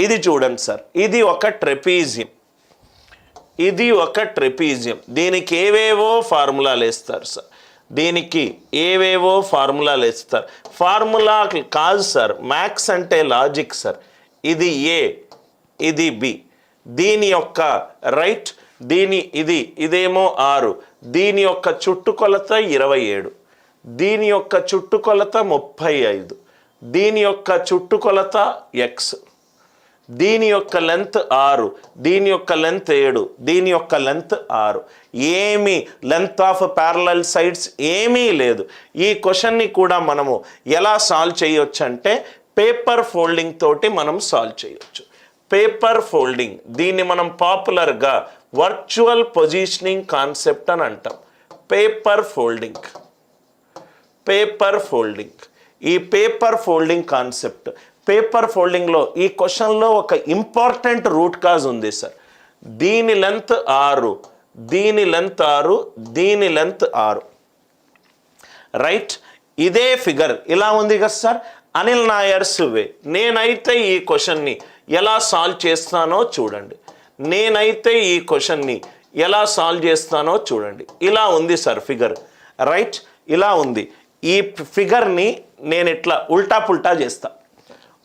ఇది చూడండి సార్, ఇది ఒక ట్రెపీజియం, ఇది ఒక ట్రెపీజియం. దీనికి ఏవేవో ఫార్ములాలు వేస్తారు సార్, దీనికి ఏవేవో ఫార్ములాలు వేస్తారు. ఫార్ములా కాదు సార్, మ్యాథ్స్ అంటే లాజిక్ సార్. ఇది ఏ, ఇది బి, దీని యొక్క రైట్, ఇదేమో 6, దీని యొక్క చుట్టుకొలత 27, దీని యొక్క చుట్టుకొలత 35, దీని యొక్క చుట్టుకొలత ఎక్స్, దీని యొక్క లెంత్ 6, దీని యొక్క లెంత్ 7, దీని యొక్క లెంత్ 6. ఏమీ లెంత్ ఆఫ్ ప్యారలల్ సైడ్స్ ఏమీ లేదు. ఈ క్వశ్చన్ని కూడా మనము ఎలా సాల్వ్ చేయొచ్చు అంటే పేపర్ ఫోల్డింగ్ తోటి మనం సాల్వ్ చేయొచ్చు. పేపర్ ఫోల్డింగ్, దీన్ని మనం పాపులర్గా వర్చువల్ పొజిషనింగ్ కాన్సెప్ట్ అని అంటాం. పేపర్ ఫోల్డింగ్, పేపర్ ఫోల్డింగ్, ఈ పేపర్ ఫోల్డింగ్ కాన్సెప్ట్. పేపర్ ఫోల్డింగ్లో ఈ క్వశ్చన్లో ఒక ఇంపార్టెంట్ రూట్ కాజ్ ఉంది సార్. దీని లెంత్ 6, దీని లెంత్ 6, దీని లెంత్ 6, రైట్. ఇదే ఫిగర్ ఇలా ఉంది కదా సార్, అనిల్ నాయర్స్ వే. నేనైతే ఈ క్వశ్చన్ని ఎలా సాల్వ్ చేస్తానో చూడండి, నేనైతే ఈ క్వశ్చన్ని ఎలా సాల్వ్ చేస్తానో చూడండి. ఇలా ఉంది సార్ ఫిగర్, రైట్, ఇలా ఉంది. ఈ ఫిగర్ని నేను ఇట్లా ఉల్టా పుల్టా చేస్తా.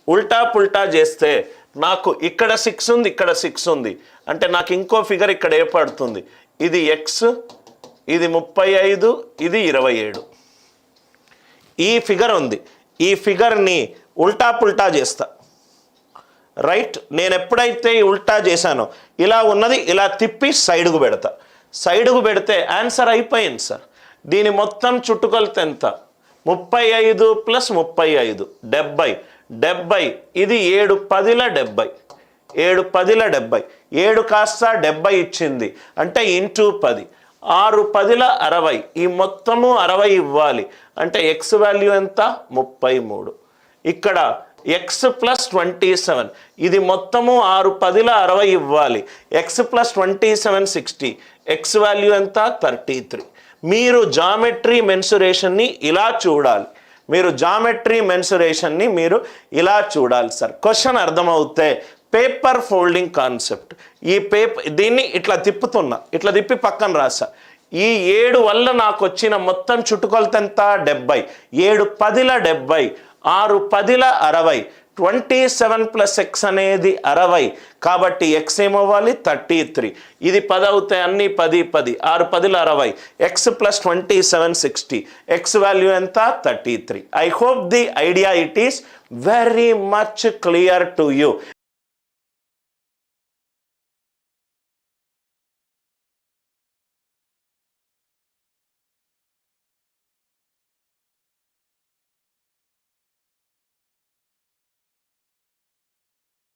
ఉల్టా పుల్టా చేస్తే నాకు ఇక్కడ 6 ఉంది, ఇక్కడ 6 ఉంది, అంటే నాకు ఇంకో ఫిగర్ ఇక్కడ ఏర్పడుతుంది. ఇది ఎక్స్, ఇది 35, ఇది 27. ఈ ఫిగర్ ఉంది, ఈ ఫిగర్ని ఉల్టా పుల్టా చేస్తా, రైట్. నేను ఎప్పుడైతే ఉల్టా చేశానో ఇలా ఉన్నది ఇలా తిప్పి సైడ్కు పెడతా. సైడ్కు పెడితే ఆన్సర్ అయిపోయింది సార్. దీని మొత్తం చుట్టుకొలత ఎంత? 35 + 35 70. 70, ఇది 7 10ల 70, 7 10ల 70, 7 కాస్త 70 ఇచ్చింది అంటే ఇంటూ 10, 6 10ల 60, ఈ మొత్తము 60 ఇవ్వాలి అంటే ఎక్స్ వాల్యూ ఎంత? 33. ఇక్కడ ఎక్స్ + 27, ఇది మొత్తము 6 10ల 60 ఇవ్వాలి. ఎక్స్ + 27 60, ఎక్స్ వాల్యూ ఎంత? 33. మీరు జామెట్రీ మెన్సురేషన్ని ఇలా చూడాలి, మీరు జామెట్రీ మెన్సురేషన్ని మీరు ఇలా చూడాలి సార్. క్వశ్చన్ అర్థమవుతే పేపర్ ఫోల్డింగ్ కాన్సెప్ట్. ఈ దీన్ని ఇట్లా తిప్పుతున్నా, ఇట్లా తిప్పి పక్కన రాసా. ఈ 7 వల్ల నాకు వచ్చిన మొత్తం చుట్టుకొలత ఎంత? 70. 7 10ల 70, 6 10ల 60, 27 + x అనేది 60, కాబట్టి x ఏమవ్వాలి? 33. ఇది 10 అవుతాయి, అన్ని 10 10, 6 10ల 60, x + 27 60, x వాల్యూ ఎంత? 33. I hope the idea it is very much clear to you.